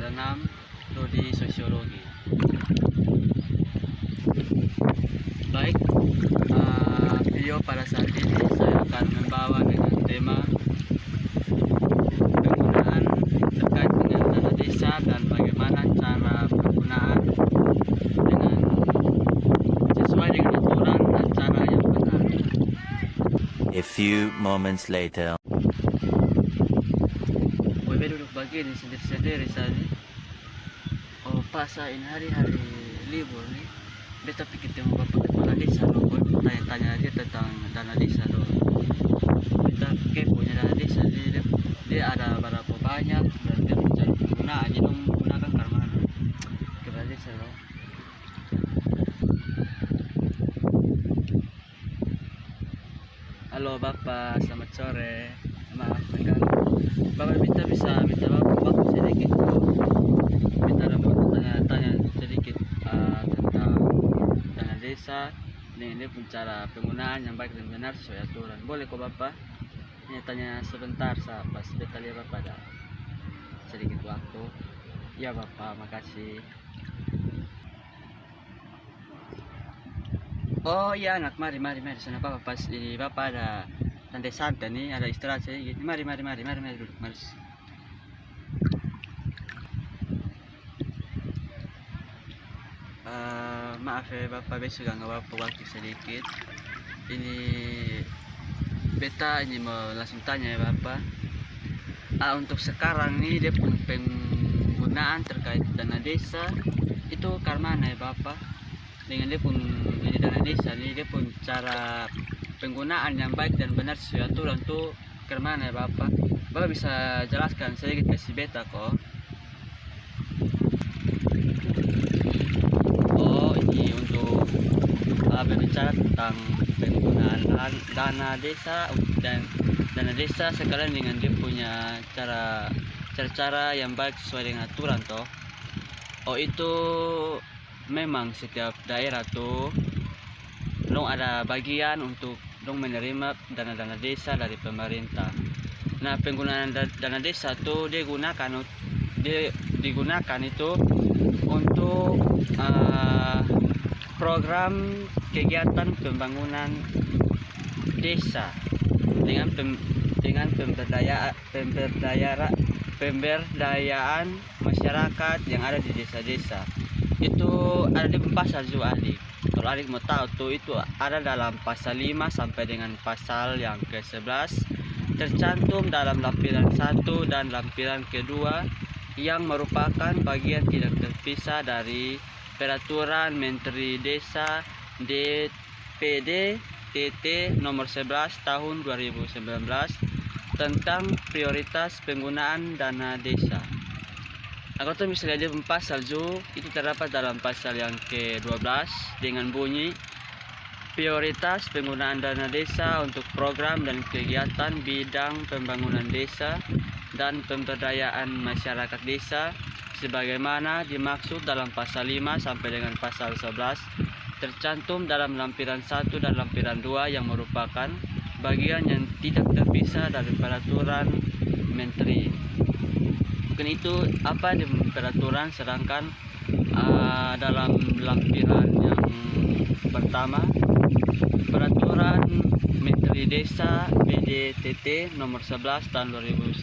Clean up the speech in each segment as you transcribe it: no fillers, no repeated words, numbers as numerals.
nomor 6, Prodi Sosiologi. Baik, video pada saat ini saya akan membawa dengan tema penggunaan terkait dengan dana desa dan bagaimana cara penggunaan dengan sesuai dengan aturan dan cara yang benar. A few moments later. Boleh duduk begini sendiri-sendiri saja. Oh, pasain hari-hari libur nih. Beta pikir temu bapak kepala desa loh, tanya-tanya aja tentang dana desa loh. Beta punya dana desa, dia ada berapa banyak dan dia mencari penggunaannya dong, menggunakan karena kepala desa loh. Halo bapak, selamat sore. Maaf mengganggu. Bapak bisa minta bapak waktu sedikit tuh. Kita dapat tanya-tanya sedikit tentang dana desa dengan dia pun cara penggunaan yang baik dan benar sesuai aturan. Boleh kok bapak? Ini tanya sebentar pas beta lihat bapak ada sedikit waktu. Ya bapak, makasih. Oh iya anak, mari sana bapak, pas ini bapak ada santai-santai nih, ada istirahat sedikit. Mari duduk, mari. Maaf ya bapak, besok nggak apa waktu sedikit. Ini beta ini mau langsung tanya ya bapak. Untuk sekarang nih dia pun penggunaan terkait dana desa itu karena mana ya bapak? Dengan dia pun ini dana desa nih, dia pun cara penggunaan yang baik dan benar sesuai aturan tuh karena mana ya bapak? Bapak bisa jelaskan sedikit kasih beta kok? Ini untuk berbicara tentang penggunaan dana desa dan dana desa sekalian dengan dia punya cara yang baik sesuai dengan aturan toh. Itu memang setiap daerah tuh dong ada bagian untuk dong menerima dana desa dari pemerintah. Nah, penggunaan dana desa tuh digunakan itu untuk program kegiatan pembangunan desa dengan pemberdayaan masyarakat yang ada di desa-desa. Itu ada di pasal adik. Kalau adik mau tahu tuh itu ada dalam pasal 5 sampai dengan pasal yang ke-11, tercantum dalam lampiran 1 dan lampiran kedua yang merupakan bagian tidak terpisah dari Peraturan Menteri Desa DPD TT nomor 11 tahun 2019 tentang prioritas penggunaan dana desa. Aku tuh misalnya di pasal itu terdapat dalam pasal yang ke-12 dengan bunyi prioritas penggunaan dana desa untuk program dan kegiatan bidang pembangunan desa dan pemberdayaan masyarakat desa sebagaimana dimaksud dalam pasal 5 sampai dengan pasal 11 tercantum dalam lampiran 1 dan lampiran 2 yang merupakan bagian yang tidak terpisah dari peraturan menteri. Mungkin itu apa di peraturan, sedangkan dalam lampiran yang pertama peraturan Menteri Desa PDTT nomor 11 tahun 2019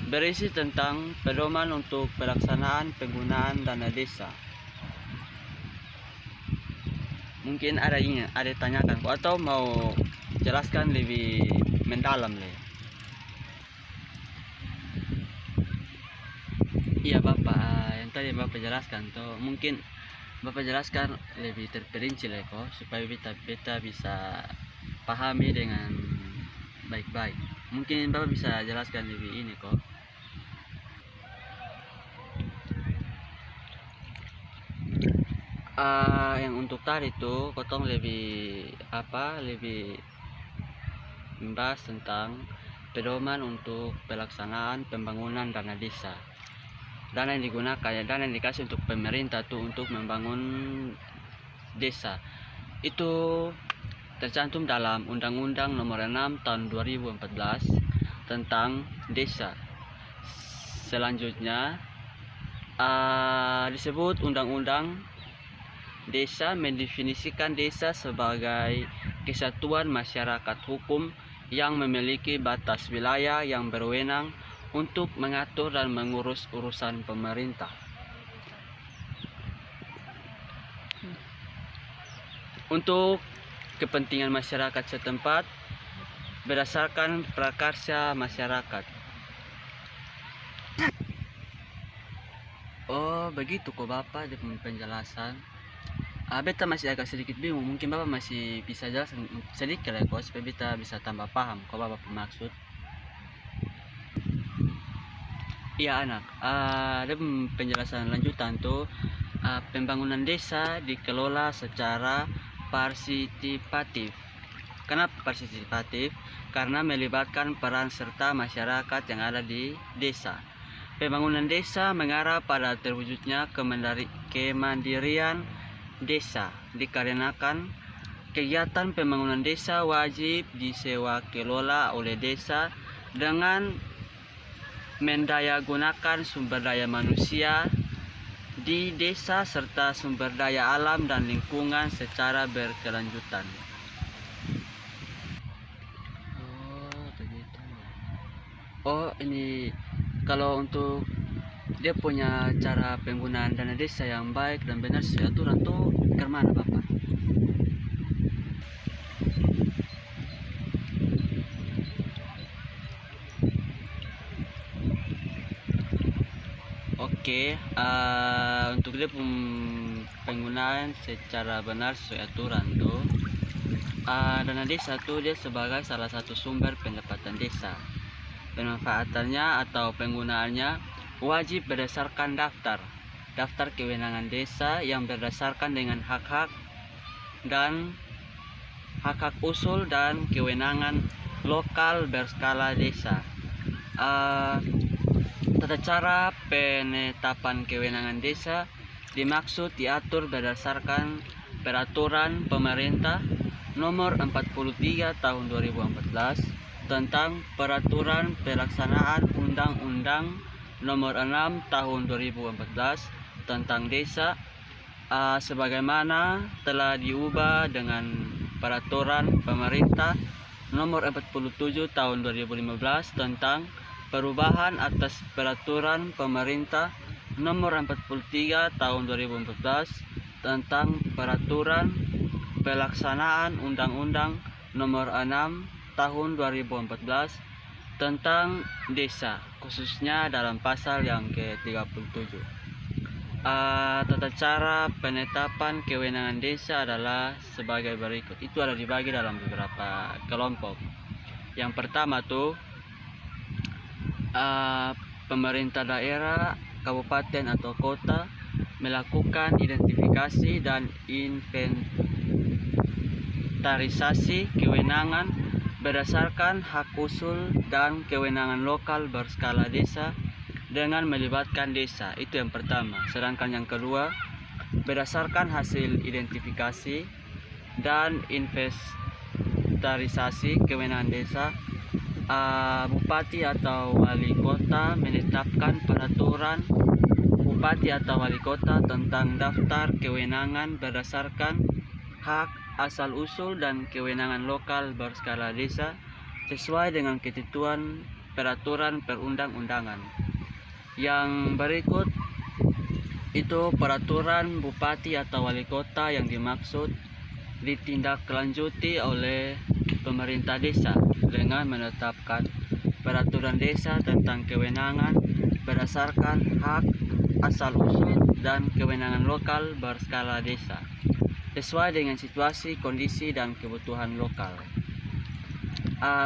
berisi tentang pedoman untuk pelaksanaan penggunaan dana desa. Mungkin ada tanyakan atau mau jelaskan lebih mendalam le? Iya bapak, yang tadi bapak jelaskan tuh mungkin bapak jelaskan lebih terperinci le kok supaya beta bisa pahami dengan baik-baik. Mungkin bapak bisa jelaskan lebih ini kok. Yang untuk tadi tuh kotong lebih membahas tentang pedoman untuk pelaksanaan pembangunan dana desa. Dana yang digunakan dana yang dikasih untuk pemerintah tuh untuk membangun desa itu tercantum dalam Undang-Undang Nomor 6 Tahun 2014 tentang desa. Selanjutnya disebut undang-undang desa mendefinisikan desa sebagai kesatuan masyarakat hukum yang memiliki batas wilayah yang berwenang untuk mengatur dan mengurus urusan pemerintah. Untuk kepentingan masyarakat setempat berdasarkan prakarya masyarakat. Oh, begitu kok Bapak di penjelasan. Beta masih agak sedikit bingung, mungkin Bapak masih bisa jelaskan sedikit lah kok supaya beta bisa tambah paham kok Bapak maksud. Iya anak, ada penjelasan lanjutan tuh, pembangunan desa dikelola secara partisipatif. Kenapa partisipatif? Karena melibatkan peran serta masyarakat yang ada di desa. Pembangunan desa mengarah pada terwujudnya kemandirian desa, dikarenakan kegiatan pembangunan desa wajib disewa kelola oleh desa dengan mendayagunakan sumber daya manusia di desa serta sumber daya alam dan lingkungan secara berkelanjutan. Oh, begitu. Oh, ini kalau untuk dia punya cara penggunaan dana desa yang baik dan benar sesuai aturan tuh kemana Bapak? Oke, untuk dia penggunaan secara benar sesuai aturan tuh, dana desa tuh dia sebagai salah satu sumber pendapatan desa. Pemanfaatannya atau penggunaannya wajib berdasarkan daftar kewenangan desa yang berdasarkan dengan hak-hak usul dan kewenangan lokal berskala desa. Tata cara penetapan kewenangan desa dimaksud diatur berdasarkan peraturan pemerintah nomor 43 tahun 2014 tentang peraturan pelaksanaan Undang-Undang nomor 6 tahun 2014 tentang desa, sebagaimana telah diubah dengan peraturan pemerintah nomor 47 tahun 2015 tentang perubahan atas peraturan pemerintah nomor 43 tahun 2014 tentang peraturan pelaksanaan Undang-Undang nomor 6 tahun 2014 tentang desa, khususnya dalam pasal yang ke-37. Tata cara penetapan kewenangan desa adalah sebagai berikut. Itu ada dibagi dalam beberapa kelompok. Yang pertama tuh, pemerintah daerah, kabupaten atau kota melakukan identifikasi dan inventarisasi kewenangan berdasarkan hak usul dan kewenangan lokal berskala desa dengan melibatkan desa. Itu yang pertama. Sedangkan yang kedua, berdasarkan hasil identifikasi dan inventarisasi kewenangan desa, bupati atau wali kota menetapkan peraturan bupati atau wali kota tentang daftar kewenangan berdasarkan hak asal usul dan kewenangan lokal berskala desa sesuai dengan ketentuan peraturan perundang-undangan. Yang berikut itu peraturan bupati atau wali kota yang dimaksud ditindaklanjuti oleh pemerintah desa dengan menetapkan peraturan desa tentang kewenangan berdasarkan hak asal usul dan kewenangan lokal berskala desa sesuai dengan situasi, kondisi, dan kebutuhan lokal.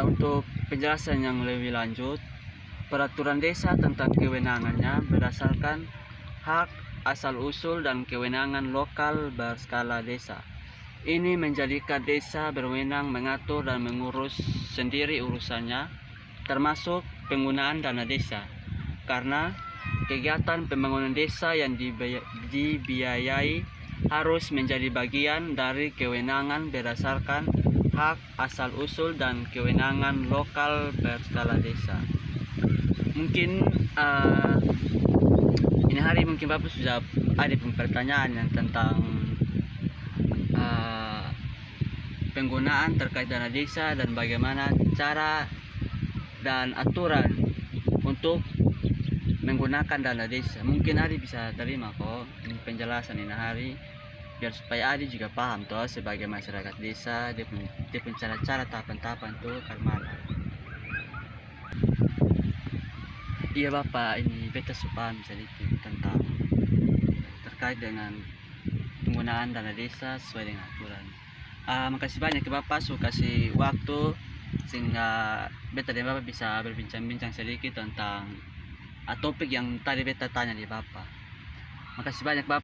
Untuk penjelasan yang lebih lanjut, peraturan desa tentang kewenangannya berdasarkan hak asal usul dan kewenangan lokal berskala desa. Ini menjadikan desa berwenang mengatur dan mengurus sendiri urusannya, termasuk penggunaan dana desa, karena kegiatan pembangunan desa yang dibiayai harus menjadi bagian dari kewenangan berdasarkan hak asal usul dan kewenangan lokal berskala desa. Mungkin ini hari mungkin Bapak sudah ada pertanyaan yang tentang penggunaan terkait dana desa dan bagaimana cara dan aturan untuk menggunakan dana desa. Mungkin Adi bisa terima kok ini penjelasan ini hari, biar supaya Adi juga paham toh sebagai masyarakat desa dia pun cara-cara tahapan-tahapan tuh karena iya Bapak, ini beta supaya sedikit tentang terkait dengan penggunaan dana desa sesuai dengan aturan. Makasih banyak ya Bapak sudah kasih waktu sehingga beta dan Bapak bisa berbincang-bincang sedikit tentang topik yang tadi beta tanya di Bapak. Makasih banyak Bapak.